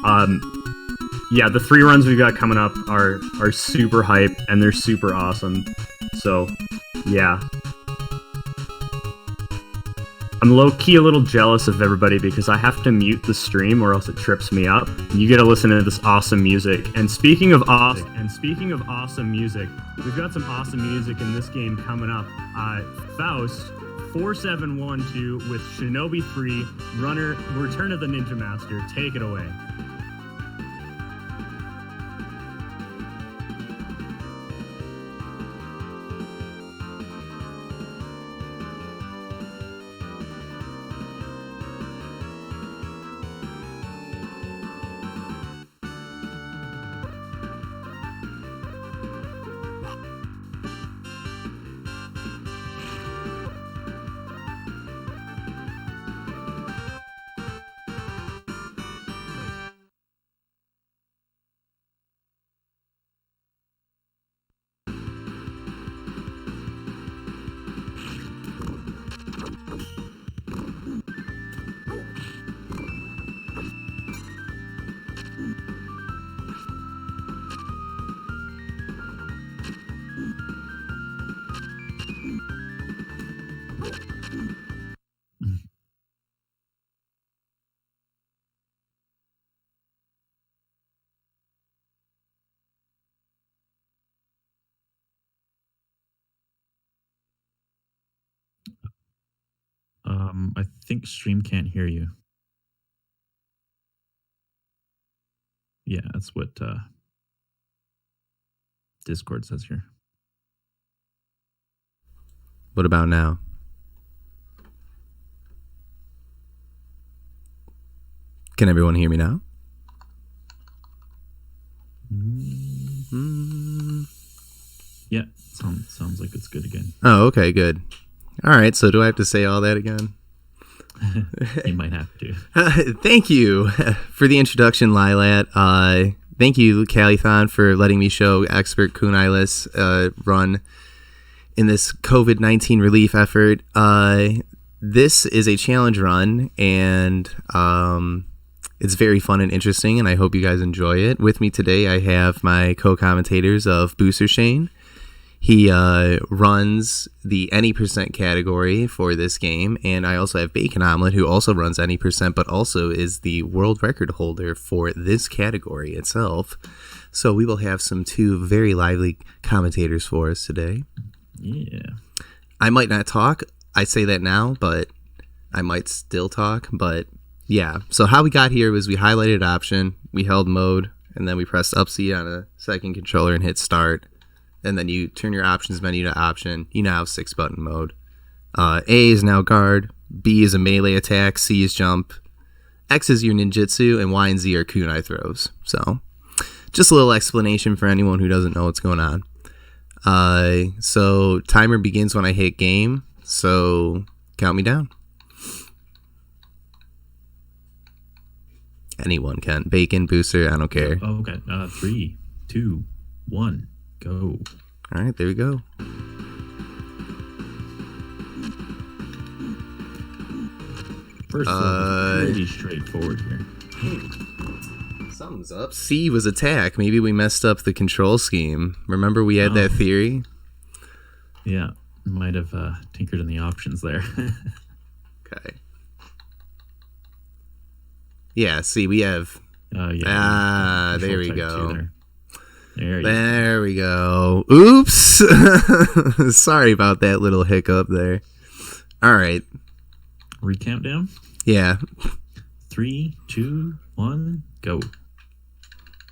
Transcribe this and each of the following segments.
Um, yeah, the 3 runs we've got coming up are super hype and they're super awesome. So, yeah. I'm low-key a little jealous of everybody because I have to mute the stream or else it trips me up. You get to listen to this awesome music. And speaking of awesome music, we've got some awesome music in this game coming up. Faust4712 with Shinobi 3, Return of the Ninja Master. Take it away. I think stream can't hear you. Yeah, that's what Discord says here. What about now? Can everyone hear me now? Yeah, sounds like it's good again. Oh, okay, good. All right, so do I have to say all that again? You might have to. Thank you for the introduction, Lilat. Thank you, Calithon, for letting me show expert Kunai-less run in this COVID-19 relief effort. This is a challenge run, and it's very fun and interesting, and I hope you guys enjoy it. With me today, I have my co-commentators of Booster Shane. He runs the any percent category for this game, and I also have Bacon Omelet, who also runs any percent, but also is the world record holder for this category itself. So we will have some 2 very lively commentators for us today. Yeah. I might not talk. I say that now, but I might still talk. But yeah, so how we got here was we highlighted option, we held mode, and then we pressed up C on a second controller and hit start. And then you turn your options menu to option. You now have 6-button mode. A is now guard, B is a melee attack, C is jump, X is your ninjutsu, and Y and Z are kunai throws. So just a little explanation for anyone who doesn't know what's going on. So timer begins when I hit game, so count me down. Anyone can. Bacon, Booster, I don't care. Oh, okay. 3, 2, 1. Go. All right, there we go. First level, pretty straightforward here. Something's up. C was attack. Maybe we messed up the control scheme. Remember we had that theory? Yeah, might have tinkered in the options there. Okay. Yeah, see, we have... yeah. There we go. There we go. Oops. Sorry about that little hiccup there. All right. Recount down? Yeah. 3, 2, 1, go.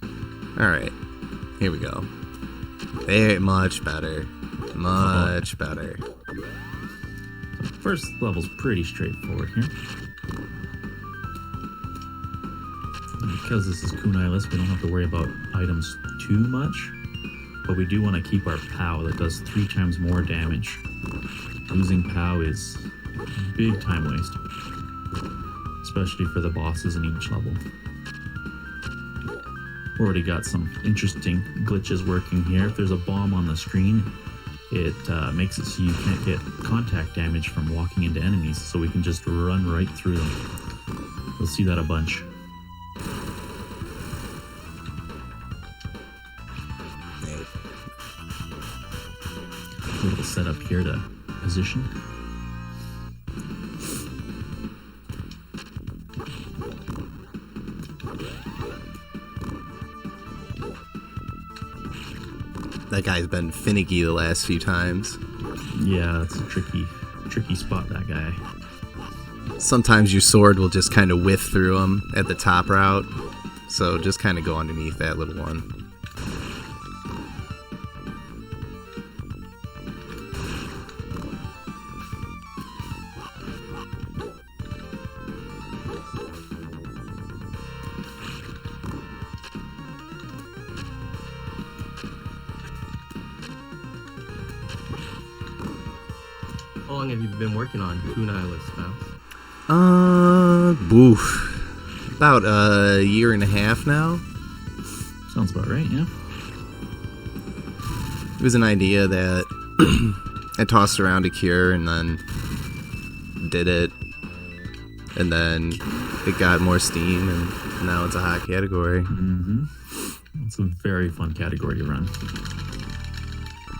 All right. Here we go. Much better. Much better. First level's pretty straightforward here. Because this is Kunai-less, we don't have to worry about items too much, but we do want to keep our POW that does 3 times more damage. Losing POW is big time waste, especially for the bosses in each level. Already got some interesting glitches working here. If there's a bomb on the screen, it makes it so you can't get contact damage from walking into enemies, so we can just run right through them. You'll see that a bunch. set up here to position. That guy's been finicky the last few times. Yeah, it's a tricky spot, that guy. Sometimes your sword will just kind of whiff through him at the top route, so just kind of go underneath that little one. How long have you been working on Kunai-less, Faust? About a year and a half now. Sounds about right, yeah. It was an idea that I tossed around to Cure and then did it. And then it got more steam and now it's a hot category. Mm-hmm. It's a very fun category to run.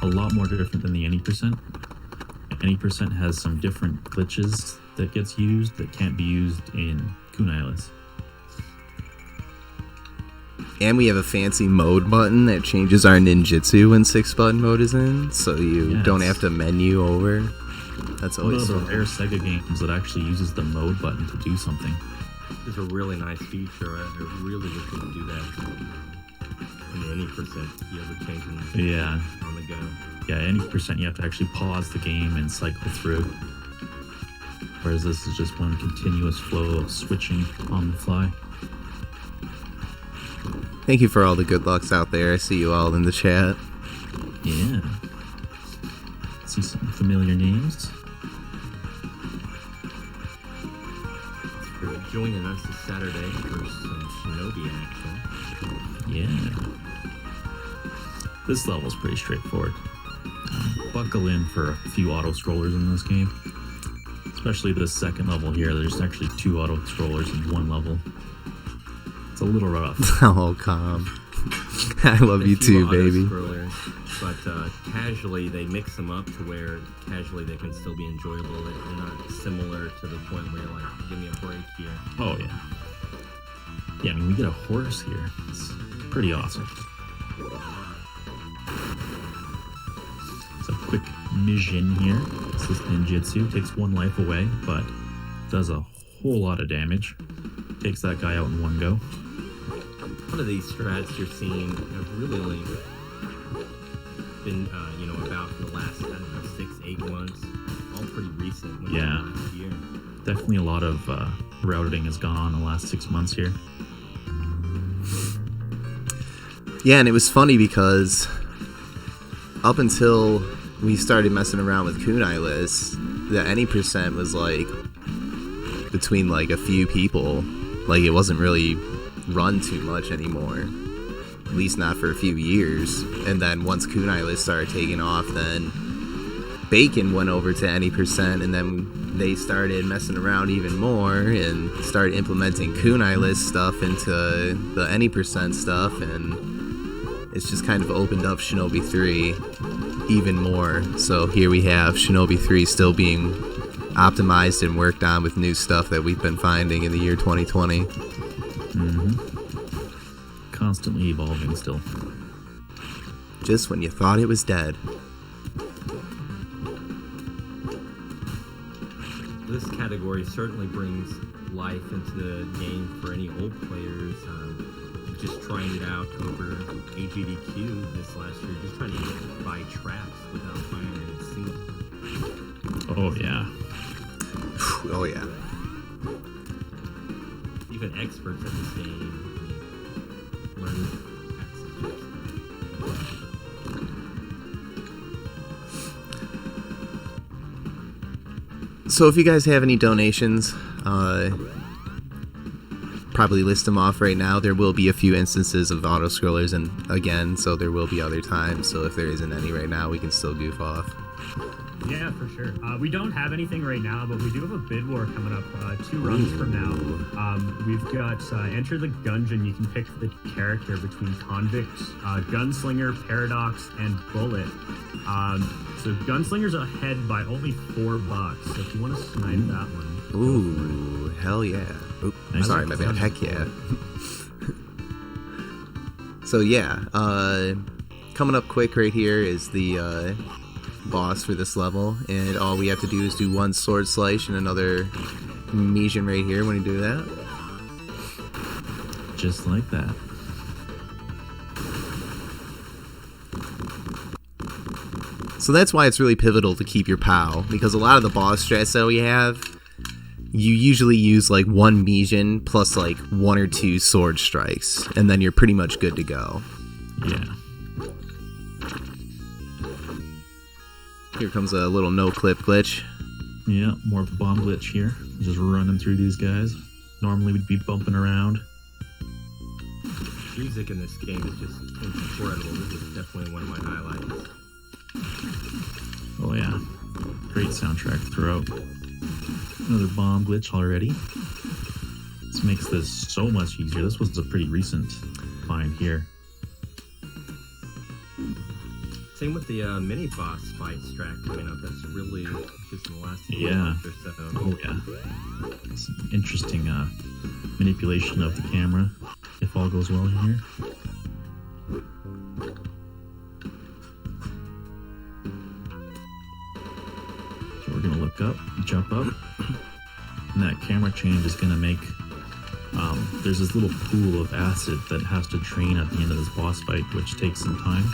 A lot more different than the any percent. Any percent has some different glitches that gets used that can't be used in Kunai-less. And we have a fancy mode button that changes our ninjutsu when 6-button mode is in, so you don't have to menu over. That's always one of fun. the rare Sega games that actually uses the mode button to do something. It's a really nice feature. I really wish we could do that in any percent. Be able to change them Yeah. on the go. Yeah, any percent you have to actually pause the game and cycle through. Whereas this is just one continuous flow of switching on the fly. Thank you for all the good lucks out there. I see you all in the chat. Yeah. See some familiar names. For joining us this Saturday for some Shinobi action. Yeah. This level's pretty straightforward. Buckle in for a few auto-scrollers in this game. Especially this second level here. There's actually 2 auto-scrollers in one level. It's a little rough. Oh, calm. I love you too, baby. But casually, they mix them up to where casually they can still be enjoyable. They're not similar to the point where you're like, give me a break here. Oh, yeah. Yeah, I mean, we get a horse here. It's pretty awesome. It's a quick Mijin here. It's this ninjutsu. Takes 1 life away, but does a whole lot of damage. Takes that guy out in one go. One of these strats you're seeing have really only been, about for the last, 6-8 months. All pretty recent. Yeah. Last year. Definitely a lot of routing has gone on in the last 6 months here. Yeah, and it was funny because up until we started messing around with Kunai-less, the any percent was like between like a few people. Like it wasn't really run too much anymore. At least not for a few years. And then once Kunai-less started taking off, then Bacon went over to any percent, and then they started messing around even more and started implementing Kunai-less stuff into the any percent stuff, and it's just kind of opened up Shinobi 3 even more. So here we have Shinobi 3 still being optimized and worked on with new stuff that we've been finding in the year 2020. Mm-hmm. Constantly evolving still. Just when you thought it was dead. This category certainly brings life into the game for any old players. Just trying it out over AGDQ this last year, just trying to get by traps without firing a single. Oh, yeah. Oh yeah. Even experts at this game learn So if you guys have any donations, probably list them off right now. There will be a few instances of auto scrollers, and again, so there will be other times. So if there isn't any right now, we can still goof off. Yeah, for sure. We don't have anything right now, but we do have a bid war coming up 2 runs from now. We've got Enter the Gungeon. You can pick the character between Convict, Gunslinger, Paradox, and Bullet. So Gunslinger's ahead by only $4, so if you want to snipe that one. Ooh, hell yeah. Oop, sorry, my bad. Heck yeah. So yeah, coming up quick right here is the boss for this level, and all we have to do is do one sword slice and another Mijin right here when you do that. Just like that. So that's why it's really pivotal to keep your POW, because a lot of the boss strats that we have, you usually use like one Mijin plus like 1 or 2 sword strikes, and then you're pretty much good to go. Yeah. Here comes a little no-clip glitch. Yeah, more of a bomb glitch here. Just running through these guys. Normally we'd be bumping around. Music in this game is just incredible. This is definitely one of my highlights. Oh yeah. Great soundtrack throughout. Another bomb glitch already. This makes this so much easier. This was a pretty recent find here. Same with the mini boss fight strat coming up. That's really just in the last month or so. Oh yeah. Some interesting manipulation of the camera, if all goes well here. So we're gonna look up, jump up, and that camera change is gonna make. There's this little pool of acid that has to drain at the end of this boss fight, which takes some time.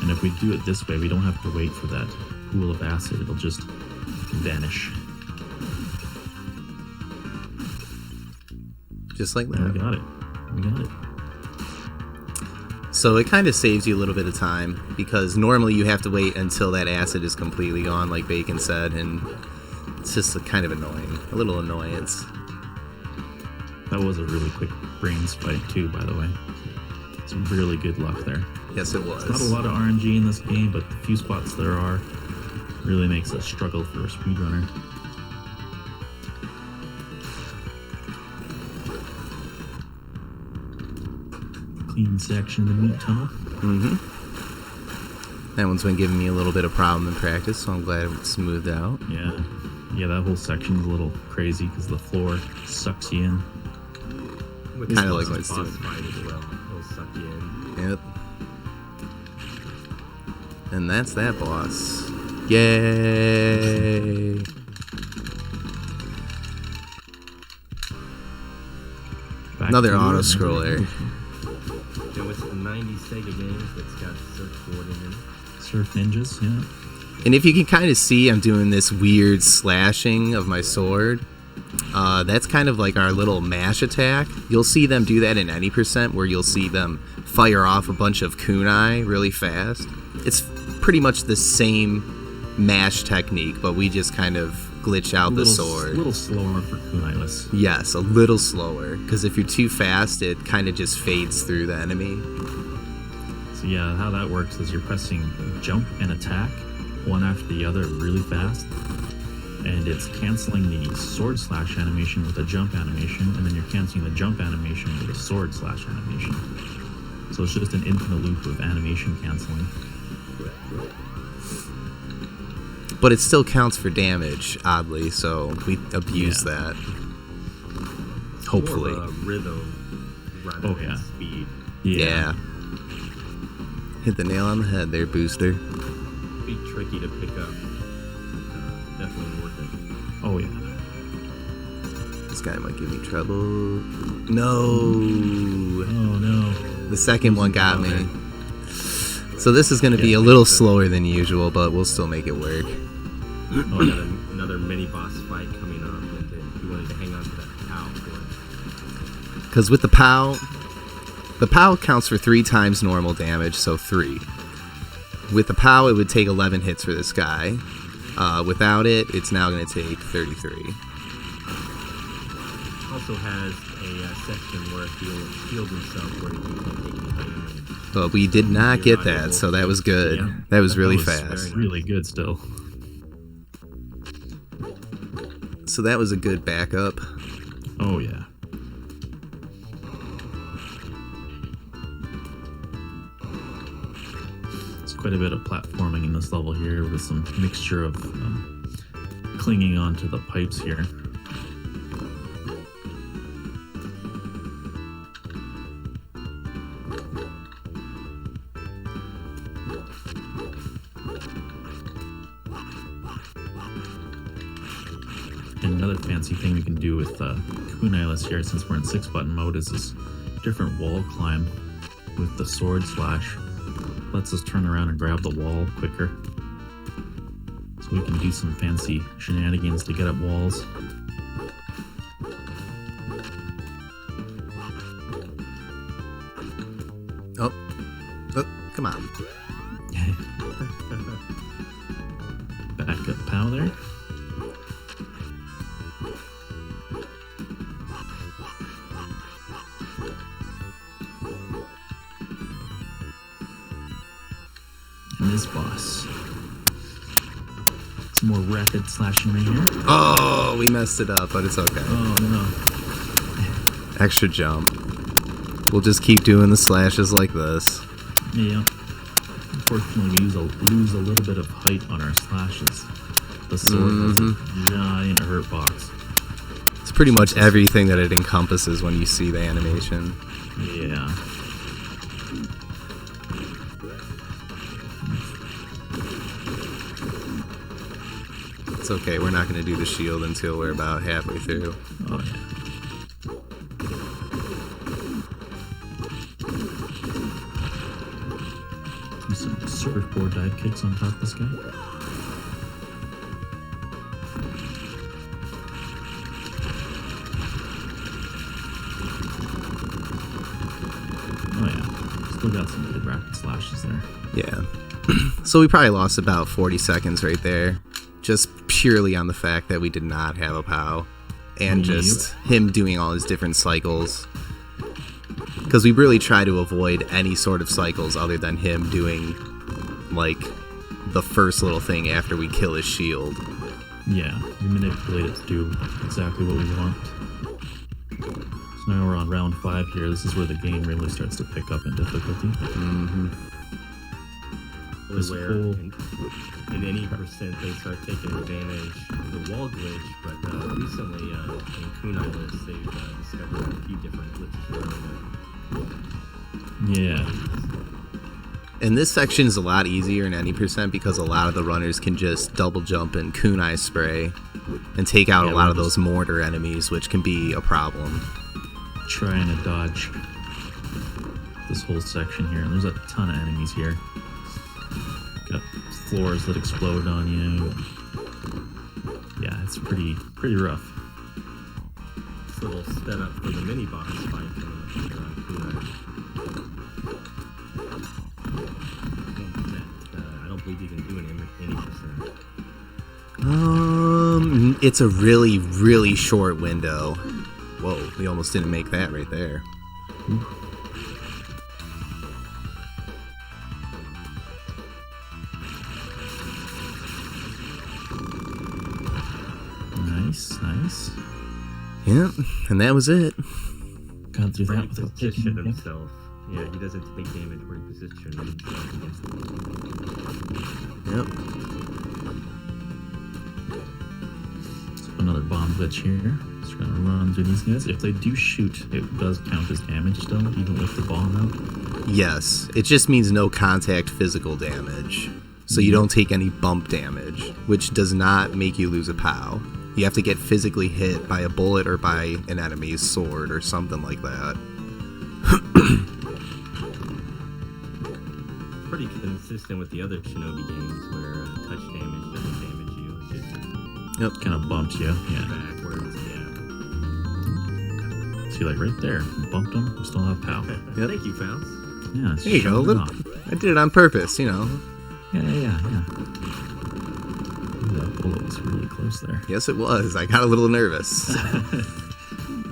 And if we do it this way, we don't have to wait for that pool of acid. It'll just vanish. Just like that. And we got it. We got it. So it kind of saves you a little bit of time, because normally you have to wait until that acid is completely gone, like Bacon said, and it's just kind of annoying. A little annoyance. That was a really quick brains fight too, by the way. Some really good luck there. Yes, it was. Not a lot of RNG in this game, but the few spots there are really makes a struggle for a speedrunner. Clean section of the meat tunnel. Mm-hmm. That one's been giving me a little bit of problem in practice, so I'm glad it smoothed out. Yeah. Yeah, that whole section's a little crazy because the floor sucks you in. Kind of like what it's doing. Fight as well. It'll suck you in. Yep. And that's that boss. Yay! Back Another to auto it. scroller. There was some 90s Sega games that's got surfboard in it. Surf ninjas, yeah. And if you can kind of see, I'm doing this weird slashing of my sword. That's kind of like our little mash attack. You'll see them do that in any percent, where you'll see them fire off a bunch of kunai really fast. It's pretty much the same mash technique, but we just kind of glitch out the sword. A little slower for Kunai-less. Yes, a little slower, because if you're too fast, it kind of just fades through the enemy. So yeah, how that works is you're pressing jump and attack one after the other really fast, and it's canceling the sword slash animation with a jump animation, and then you're canceling the jump animation with a sword slash animation. So it's just an infinite loop of animation canceling. But it still counts for damage, oddly, so we abuse that. Hopefully. More of a rhythm rather than speed. Yeah. Hit the nail on the head there, Booster. Be tricky to pick up. Definitely worth it. Oh yeah. This guy might give me trouble. No. Oh no. The second one got me. So this is going to be a little slower than usual, but we'll still make it work. Oh, another mini boss fight coming up, and then you wanted to hang on to that POW for it. Because with the POW counts for 3 times normal damage, so 3. With the POW, it would take 11 hits for this guy. Without it, it's now going to take 33. Also has a section where he'll shield himself where he can't take any damage. But we did not get that, so that was good. Yeah. That was really That was fast. really good still. So that was a good backup. Oh, yeah. There's quite a bit of platforming in this level here with some mixture of clinging onto the pipes here. And another fancy thing we can do with Kunai-less here, since we're in 6-button mode, is this different wall climb with the sword slash. Lets us turn around and grab the wall quicker. So we can do some fancy shenanigans to get up walls. Oh, come on. Back up POW there. And this boss. Some more rapid slashing right here. Oh, we messed it up, but it's okay. Oh no. Extra jump. We'll just keep doing the slashes like this. Yeah. Unfortunately, we lose a little bit of height on our slashes. The sword has a giant hurt box. It's pretty much everything that it encompasses when you see the animation. Yeah. It's okay, we're not going to do the shield until we're about halfway through. Oh, yeah. Do some surfboard dive kicks on top of this guy. Oh, yeah. Still got some good rapid slashes there. Yeah. So we probably lost about 40 seconds right there. Just purely on the fact that we did not have a POW. And just him doing all his different cycles. Because we really try to avoid any sort of cycles other than him doing, like, the first little thing after we kill his shield. Yeah, we manipulate it to do exactly what we want. So now we're on round 5 here. This is where the game really starts to pick up in difficulty. Mm-hmm. This Where whole... in any percent they start taking advantage of the wall glitch, but recently in Kunai-less they've discovered a few different glitches around Yeah. And this section is a lot easier in any percent because a lot of the runners can just double jump and kunai spray and take out a lot of those mortar enemies, which can be a problem. Trying to dodge this whole section here, and there's a ton of enemies here. Got floors that explode on you. Yeah, it's pretty rough. It's a little sped up for the mini boss fight coming up here on Kunai. I don't believe you can do an any percent. It's a really, really short window. Whoa, we almost didn't make that right there. Nice. Yeah, and that was it. Got through that He without positioned taking damage. himself. Yeah, he doesn't take damage where he positions himself against the wall. Yep. So another bomb glitch here. Just gonna run through these guys. If they do shoot, it does count as damage still, even with the bomb out. Yes, it just means no contact physical damage. So you don't take any bump damage, which does not make you lose a POW. You have to get physically hit by a bullet or by an enemy's sword or something like that. Pretty consistent with the other Shinobi games where touch damage doesn't damage you. It just Kind of bumps you. Yeah. backwards. Yeah. See, like right there, bumped them. We still have POW. Yep. Thank you, Faust. Yeah. There you go. showed it Look, off. I did it on purpose, you know. Yeah. Ooh, that bullet was really close there. Yes, it was. I got a little nervous.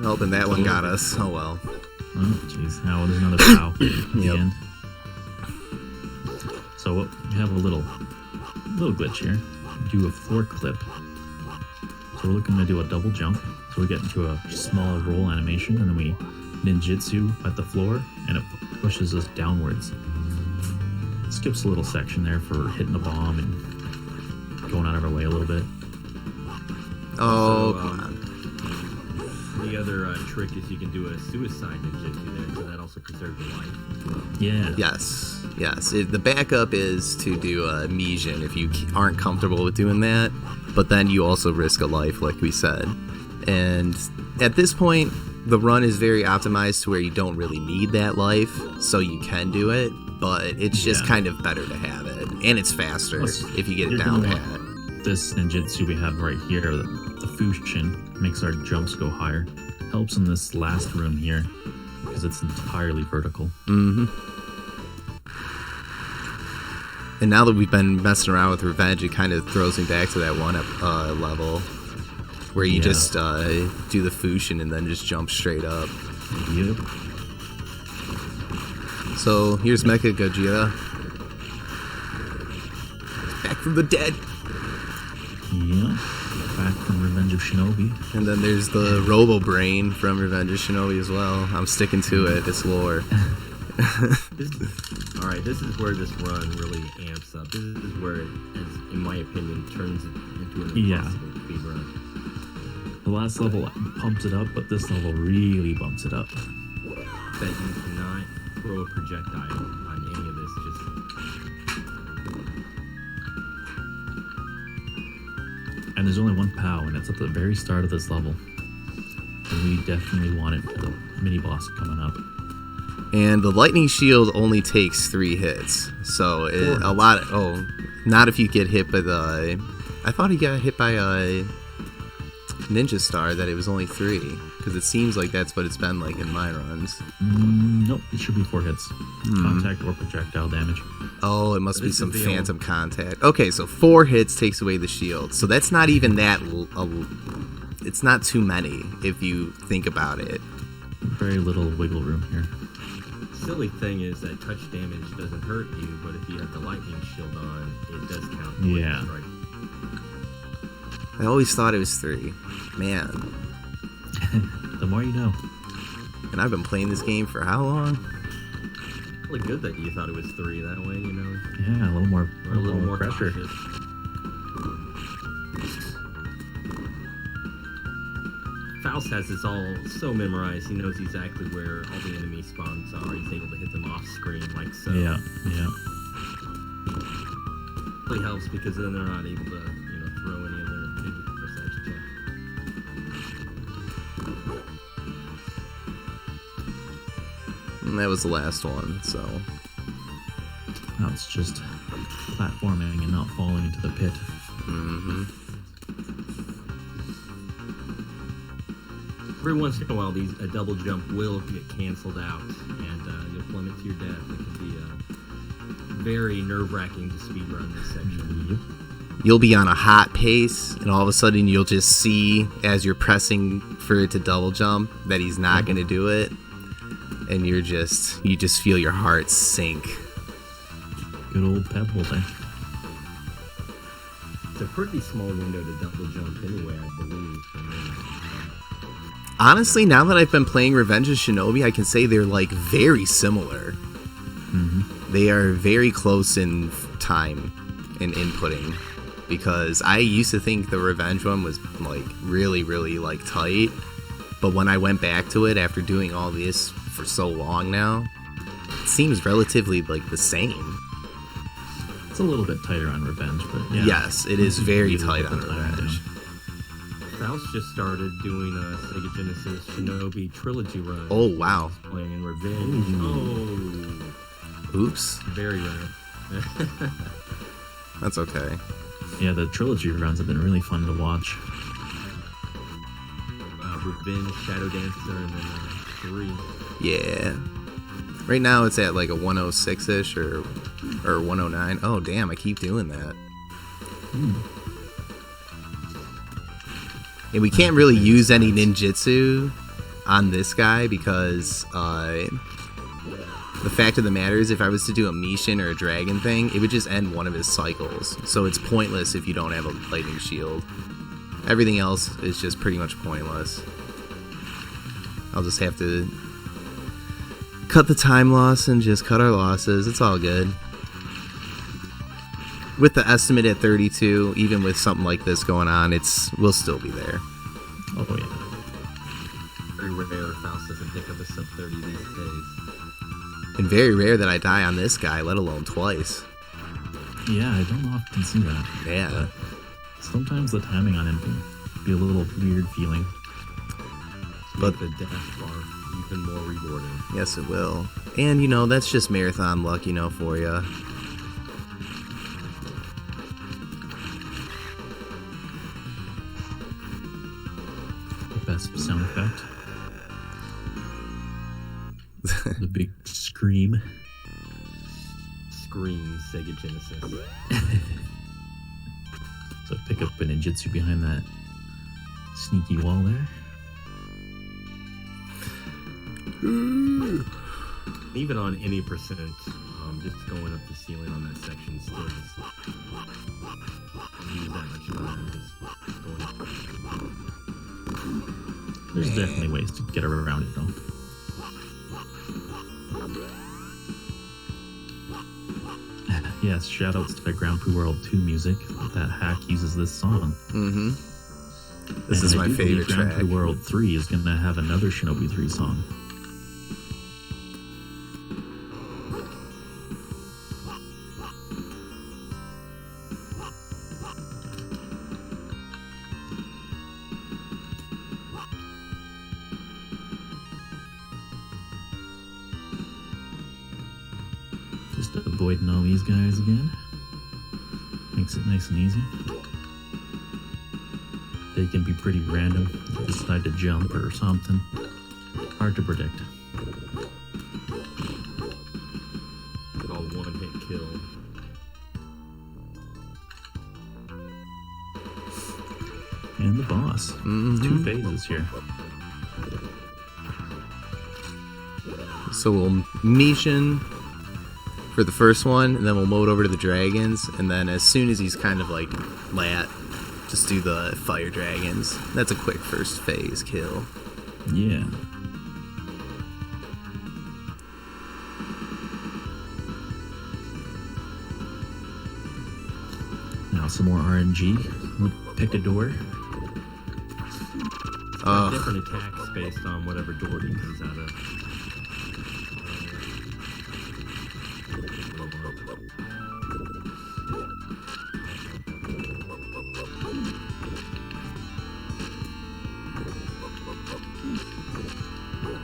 Hoping that one got us. Oh well. Oh, jeez. Now there's another POW at the Yep. end. So we have a little glitch here. Do a floor clip So we're looking to do a double jump. So we get into a small roll animation, and then we ninjutsu at the floor, and it pushes us downwards. Skips a little section there for hitting the bomb and going out of our way a little bit. Oh, So, come on. The other trick is you can do a suicide ninjutsu there, so that also preserves your life as well. Yeah. Yes. The backup is to do a Mijin if you aren't comfortable with doing that, but then you also risk a life, like we said. And at this point, the run is very optimized to where you don't really need that life, so you can do it, but it's just kind of better to have it. And it's faster if you get it down pat. This ninjutsu we have right here, the Fushin, makes our jumps go higher. Helps in this last room here, because it's entirely vertical. Mm-hmm. And now that we've been messing around with Revenge, it kind of throws me back to that one level where you just do the Fushin and then just jump straight up. Yep. So here's Mecha Gojira. Back from the dead. Yeah. Back from Revenge of Shinobi. And then there's the Robo Brain from Revenge of Shinobi as well. I'm sticking to it. It's lore. Alright, this is where this run really amps up. This is where it, in my opinion, turns it into an impossible speed run. The last level pumps it up, but this level really bumps it up. That you cannot throw a projectile on any of this. And there's only one POW, and it's at the very start of this level. And we definitely want it for the mini boss coming up. And the lightning shield only takes 3 hits. So not if you get hit by the... I thought he got hit by a Ninja Star, that it was only 3. Because it seems like that's what it's been like in my runs. Nope, it should be 4 hits. Contact or projectile damage. Oh, it must be some phantom contact. Okay, so 4 hits takes away the shield. So that's not even that... it's not too many, if you think about it. Very little wiggle room here. Silly thing is that touch damage doesn't hurt you, but if you have the lightning shield on, it does count. Yeah. Right. I always thought it was 3. Man. The more you know. And I've been playing this game for how long? Really good that you thought it was 3 that way, you know. Yeah, a little more pressure. cautious. Faust has this all so memorized. He knows exactly where all the enemy spawns are. He's able to hit them off screen like so. Yeah. Really helps because then they're not able to, throw any other percentage check. And that was the last one, so... Now it's just platforming and not falling into the pit. Mm-hmm. Every once in a while, a double jump will get canceled out, and you'll plummet to your death. It can be very nerve-wracking to speedrun this section. Yep. You'll be on a hot pace, and all of a sudden you'll just see, as you're pressing for it to double jump, that he's not going to do it. And you just feel your heart sink. Good old pebble there. It's a pretty small window to double jump anyway, I believe. Honestly, now that I've been playing Revenge of Shinobi, I can say they're like very similar. Mm-hmm. They are very close in time and inputting, because I used to think the Revenge one was like really, really like tight, but when I went back to it after doing all this for so long now, it seems relatively like the same. It's a little bit tighter on Revenge, but yeah. Yes, it is very Easy tight to on put time Revenge. down. Faust just started doing a Sega Genesis Shinobi trilogy run. Oh, wow. He's playing in Revenge. Oops. Very rare. That's okay. Yeah, the trilogy runs have been really fun to watch. Revenge, Shadow Dancer, and then 3. Yeah. Right now it's at like a 106-ish or 109. Oh, damn, I keep doing that. And we can't really use any ninjutsu on this guy because the fact of the matter is if I was to do a Mishin or a dragon thing, it would just end one of his cycles. So it's pointless if you don't have a lightning shield. Everything else is just pretty much pointless. I'll just have to cut the time loss and just cut our losses. It's all good. With the estimate at 32, even with something like this going on, we'll still be there. Oh yeah. Very rare Faust doesn't pick up a sub 30 these days. And very rare that I die on this guy, let alone twice. Yeah, I don't often see that. Yeah. Sometimes the timing on him can be a little weird feeling. But the death bar even more rewarding. yes, it will. And, that's just marathon luck, for you. The best sound effect. The big scream. Scream Sega Genesis. So pick up a ninjutsu behind that sneaky wall there. Even on any percent, just going up the ceiling on that section still just use that much time. Just going up. There's definitely ways to get around it though. Yes, shoutouts to Grand Prix World 2 music. That hack uses this song. Mm-hmm. This And is I my do believe favorite Grand track. Prix World 3 is going to have another Shinobi 3 song. Just avoiding all these guys again. Makes it nice and easy. They can be pretty random. They decide to jump or something. Hard to predict. All one-hit kill. And the boss. Mhm. 2 phases here. So we'll Mishin for the first one, and then we'll mode over to the dragons, and then as soon as he's kind of like lat, just do the fire dragons. That's a quick first phase kill. Yeah. Now some more RNG. We'll pick a door. Oh, Different attacks based on whatever door he comes out of.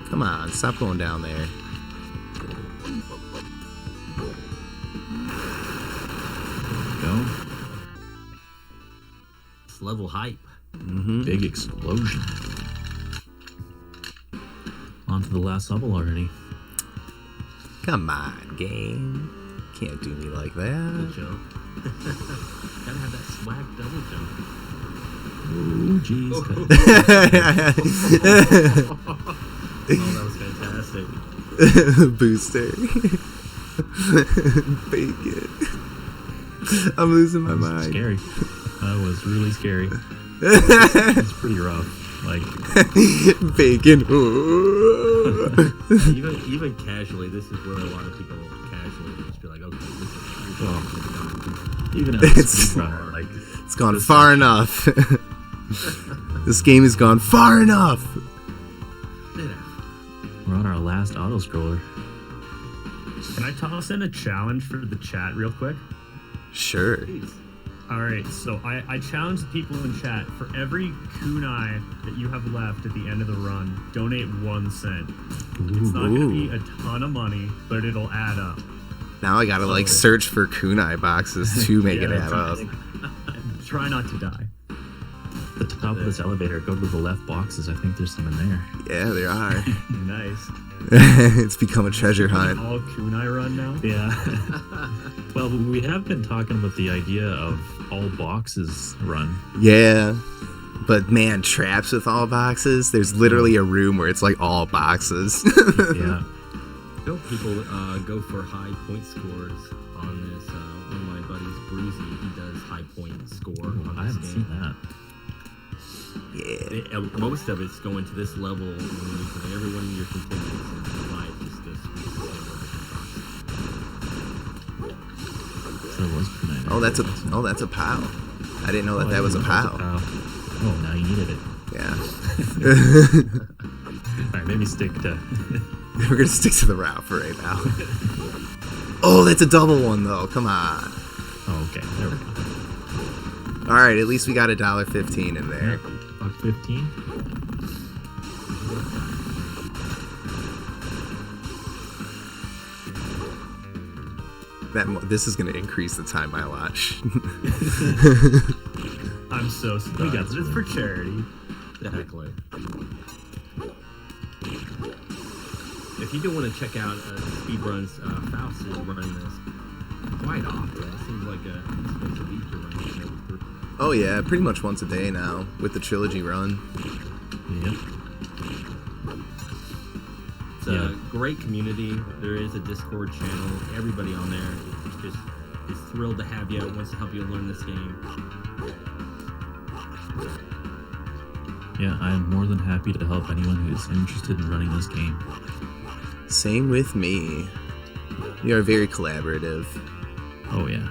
come on, stop going down there. Go. It's level hype. Mm-hmm. Big explosion. On to the last level already. Come on, game. Can't do me like Good that. jump. Gotta have that swag double jump. Oh, jeez. Oh, that was fantastic. Booster. Bacon. I'm losing my mind. Scary. That was really scary. It's pretty rough. Like, Bacon. Even casually, this is where a lot of people casually would just be like, okay, this is oh, even as a It's- speedrunner, like, It's gone far enough. This game has gone far enough. we're on our last auto scroller. Can I toss in a challenge for the chat real quick? Sure. Please. All right, so I challenge the people in chat, for every kunai that you have left at the end of the run, donate 1 cent. It's not going to be a ton of money, but it'll add up. Now I gotta like search for kunai boxes to make it Yeah, add up. Try not to die. The top of this elevator, go to the left boxes. I think there's some in there. Yeah, there are. Nice. It's become a treasure hunt. All kunai run now? Yeah. Well, we have been talking about the idea of all boxes run. Yeah. But man, traps with all boxes. There's literally a room where it's like all boxes. Yeah. I know people go for high point scores on this. One of my buddies, Bruzy, he does high point score on I this haven't game. seen that. Yeah. Most of it's going to this level. Everyone in your continues in life is this. So it was Kunai. Oh, that's a POW. I didn't know that was a POW. Oh, now you needed it. Yeah. Alright, maybe stick to... We're gonna stick to the route for right now. Oh, that's a double one though. Come on. Oh, okay. There we go. All right, at least we got $1.15 in there. $1.15? This is gonna increase the time I watch. I'm so stuck. We got this. It's for charity. Exactly. If you do want to check out speedruns, Faust is running this quite often. It seems like once a week you're running it. Oh yeah, pretty much once a day now with the trilogy run. Yep. It's a great community. There is a Discord channel. Everybody on there just is thrilled to have you. Wants to help you learn this game. Yeah, I'm more than happy to help anyone who's interested in running this game. Same with me. We are very collaborative. Oh yeah.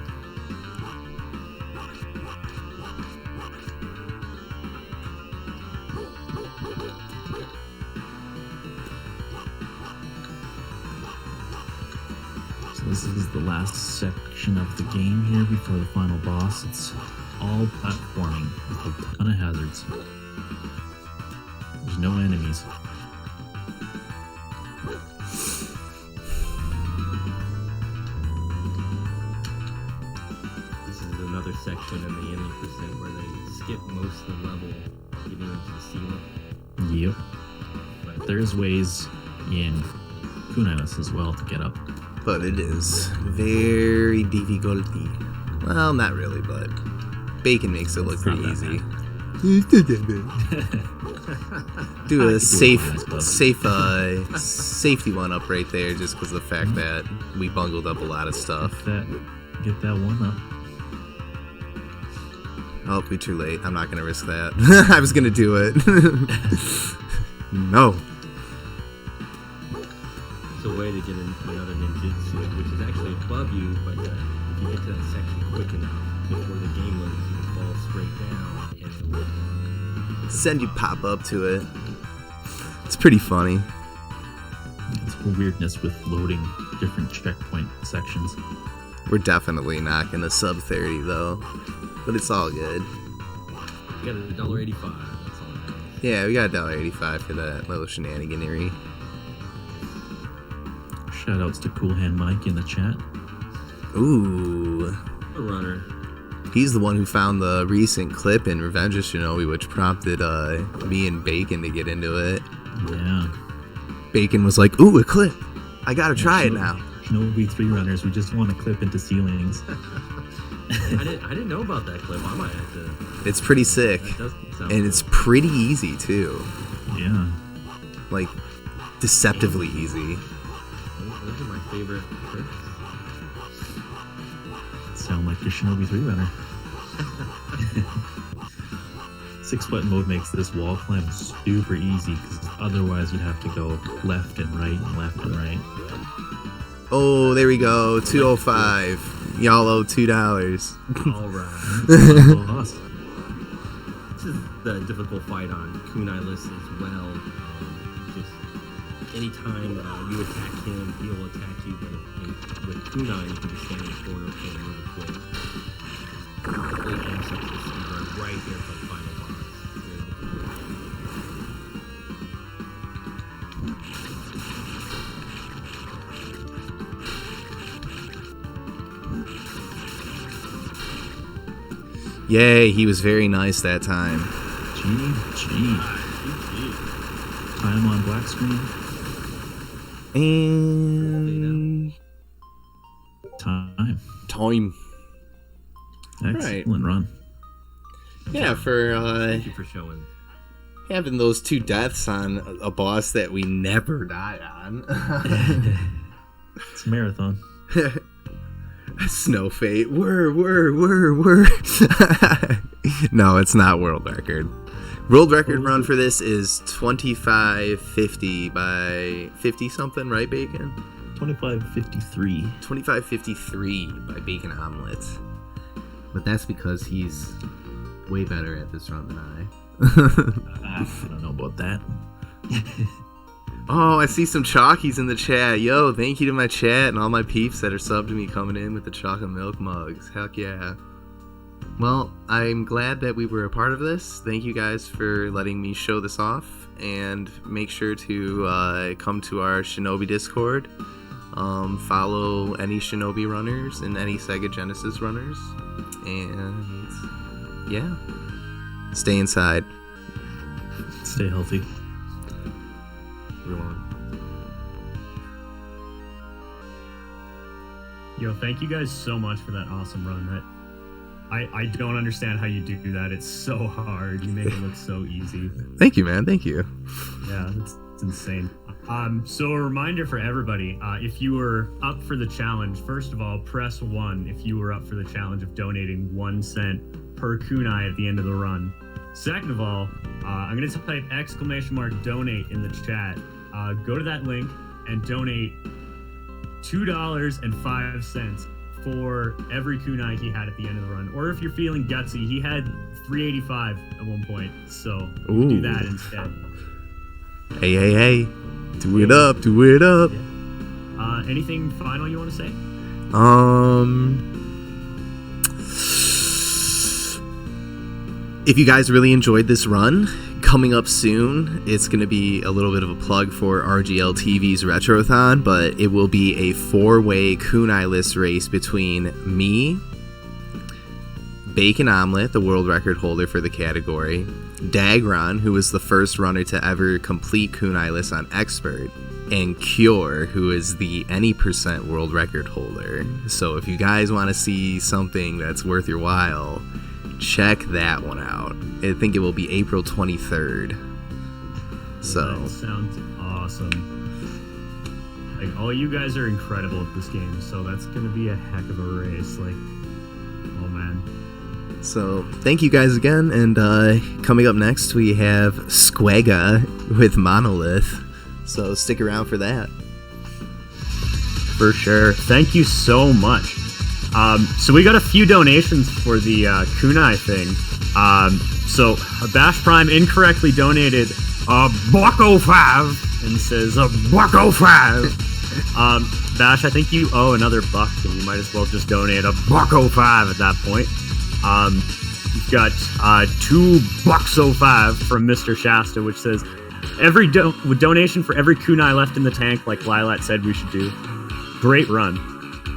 So this is the last section of the game here before the final boss. It's all platforming with a ton of hazards. There's no enemies. Another section in the ending percent where they skip most of the level getting into the ceiling. Yep. But There's ways in Kunai-less as well to get up. But it is very difficult. Well, not really, but Bacon makes it look It's pretty not that easy. bad. Do a Kunai-less, safety one up right there, just because of the fact that we bungled up a lot of stuff. Get that one up. Oh, we're too late. I'm not gonna risk that. I was gonna do it. No. it's a way to get another ninjutsu, which is actually above you, but if you get to that section quick enough before the game loads, you can fall straight down and it will Send you pop up to it. It's pretty funny. It's a weirdness with loading different checkpoint sections. We're definitely not gonna sub 30 though. But it's all good. You got $1.85. That's all that matters. Yeah, we got $1.85 for that little shenaniganery. Shoutouts to Cool Hand Mike in the chat. Ooh. The runner. He's the one who found the recent clip in Revenge of Shinobi, which prompted me and Bacon to get into it. Yeah. Bacon was like, ooh, a clip. I gotta try it now. Shinobi 3 runners, we just want to clip into ceilings. I didn't know about that clip. I might have to. It's pretty sick. That doesn't sound And it's pretty easy too. Yeah. Like, deceptively easy. Those are my favorite tricks. Sound like your Shinobi 3 runner. 6-button mode makes this wall climb super easy, because otherwise you'd have to go left and right and left and right. Oh, there we go. 205. Y'all owe $2. All right. Lost. This is the difficult fight on Kunai-less as well. Just anytime you attack him, he'll attack you. But with Kunai, you can just stand in the corner and really quick. Great concept to see right here for the final boss. Very difficult. Yay, he was very nice that time. GG. Time on black screen. And Time. time. Excellent run. Yeah, for Thank you for showing. having those 2 deaths on a boss that we never die on. It's a marathon. Snow Fate. Whir. No, it's not world record. World record run for this is 2550 by 50 something, right, Bacon? 2553. 2553 by Bacon Omelet. But that's because he's way better at this run than I. I don't know about that. Oh, I see some chalkies in the chat. Yo, thank you to my chat and all my peeps that are subbed to me coming in with the chocolate milk mugs. Heck yeah. Well, I'm glad that we were a part of this. Thank you guys for letting me show this off. And make sure to come to our Shinobi Discord. Follow any Shinobi runners and any Sega Genesis runners. And yeah. Stay inside. Stay healthy. Everyone. Yo, thank you guys so much for that awesome run. That I don't understand how you do that. It's so hard. You make it look so easy. Thank you, man. Thank you. Yeah, it's insane. So a reminder for everybody, if you were up for the challenge, first of all, press 1 if you were up for the challenge of donating 1 cent per kunai at the end of the run. Second of all, I'm going to type !donate in the chat. Go to that link and donate $2.05 for every kunai he had at the end of the run. Or if you're feeling gutsy, he had 385 at one point, so you can do that instead. Hey. Do it up. Yeah. Anything final you want to say? If you guys really enjoyed this run, coming up soon, it's going to be a little bit of a plug for RGL TV's Retrothon, but it will be a 4-way Kunai-less race between me, Bacon Omelet, the world record holder for the category, Dagron, who was the first runner to ever complete Kunai-less on Expert, and Cure, who is the any % world record holder. So if you guys want to see something that's worth your while, check that one out. I think it will be April 23rd. So that sounds awesome. Like, all you guys are incredible at this game, so that's gonna be a heck of a race. Like, oh man. So thank you guys again, and coming up next we have Squega with Monolith. So stick around for that. For sure. Thank you so much. So we got a few donations for the kunai thing. So Bash Prime incorrectly donated a $1.05 and says a $1.05. Bash, I think you owe another $1, and you might as well just donate a $1.05 at that point. You've got $2.05 from Mr. Shasta, which says every donation for every kunai left in the tank, like Lilat said we should do. Great run.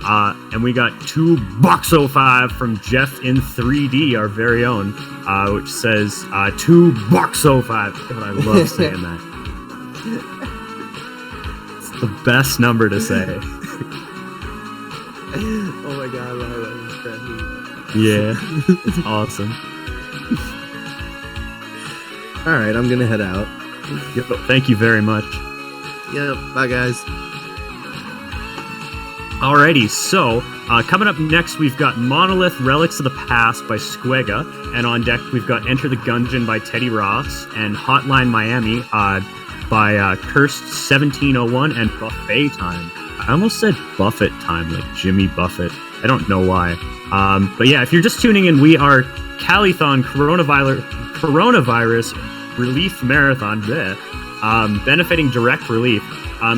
And we got $2.05 from Jeff in 3D, our very own, which says $2.05. God, I love saying that. It's the best number to say. Oh my god, Lila, yeah, it's awesome. Alright, I'm gonna head out. Yep, thank you very much. Yep, bye guys. Alrighty, so coming up next, we've got Monolith Relics of the Past by Squega, and on deck we've got Enter the Gungeon by Teddy Ross, and Hotline Miami by Cursed 1701, and Buffet Time. I almost said Buffett Time, like Jimmy Buffett. I don't know why. But yeah, if you're just tuning in, we are Calithon Coronavirus Relief Marathon, benefiting Direct Relief.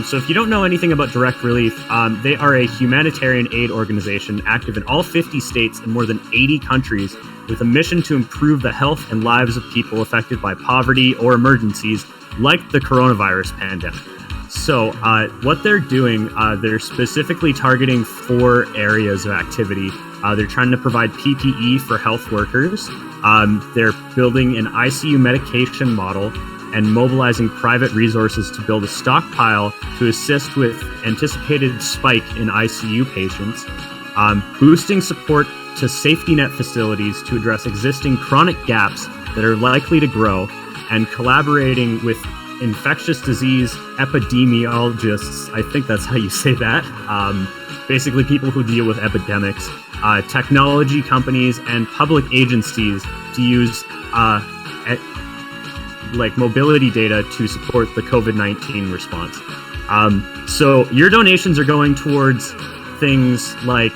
So if you don't know anything about Direct Relief, they are a humanitarian aid organization active in all 50 states and more than 80 countries with a mission to improve the health and lives of people affected by poverty or emergencies like the coronavirus pandemic. So what they're doing, they're specifically targeting 4 areas of activity. They're trying to provide PPE for health workers. They're building an ICU medication model and mobilizing private resources to build a stockpile to assist with anticipated spike in ICU patients, boosting support to safety net facilities to address existing chronic gaps that are likely to grow, and collaborating with infectious disease epidemiologists, I think that's how you say that, basically people who deal with epidemics, technology companies, and public agencies to use like mobility data to support the COVID-19 response. So your donations are going towards things like,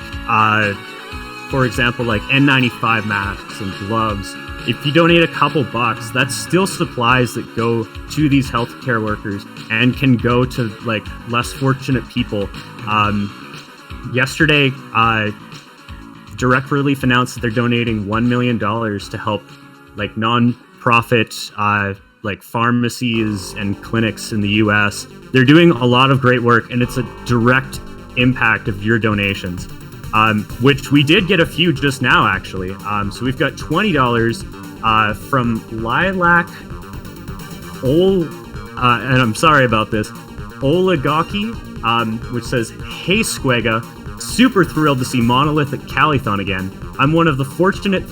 for example, like N95 masks and gloves. If you donate a couple bucks, that's still supplies that go to these healthcare workers and can go to like less fortunate people. Yesterday, Direct Relief announced that they're donating $1 million to help like non-profit like pharmacies and clinics in the US. They're doing a lot of great work, and it's a direct impact of your donations, which we did get a few just now, actually. So we've got $20 from Lilac and I'm sorry about this, Oligaki, which says, "Hey Squega, super thrilled to see Monolith at Calithon again. I'm one of the fortunate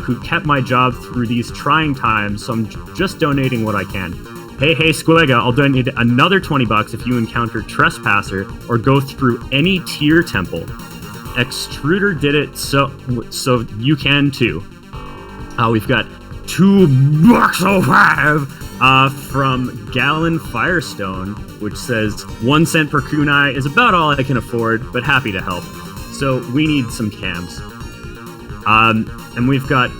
who kept my job through these trying times, so I'm just donating what I can. Hey Squega, I'll donate another $20 if you encounter Trespasser or go through any tier temple. Extruder did it, so you can too." We've got $2.05 from Gallon Firestone, which says 1 cent per kunai is about all I can afford, but happy to help. So we need some cams. And we've got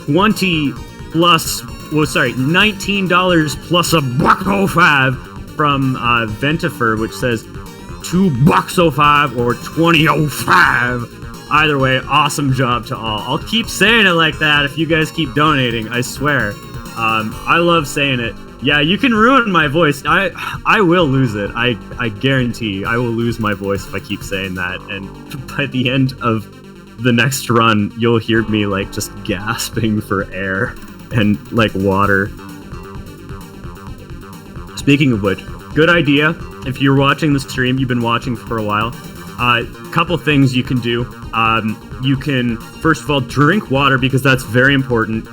$19 plus $1.05 from Ventifer, which says $2.05 or $20.05. Either way, awesome job to all. I'll keep saying it like that if you guys keep donating, I swear. I love saying it. Yeah, you can ruin my voice. I will lose it. I guarantee I will lose my voice if I keep saying that. And by the end of the next run, you'll hear me like just gasping for air and like water. Speaking of which, good idea. If you're watching the stream, you've been watching for a while. Couple things you can do. You can, first of all, drink water because that's very important.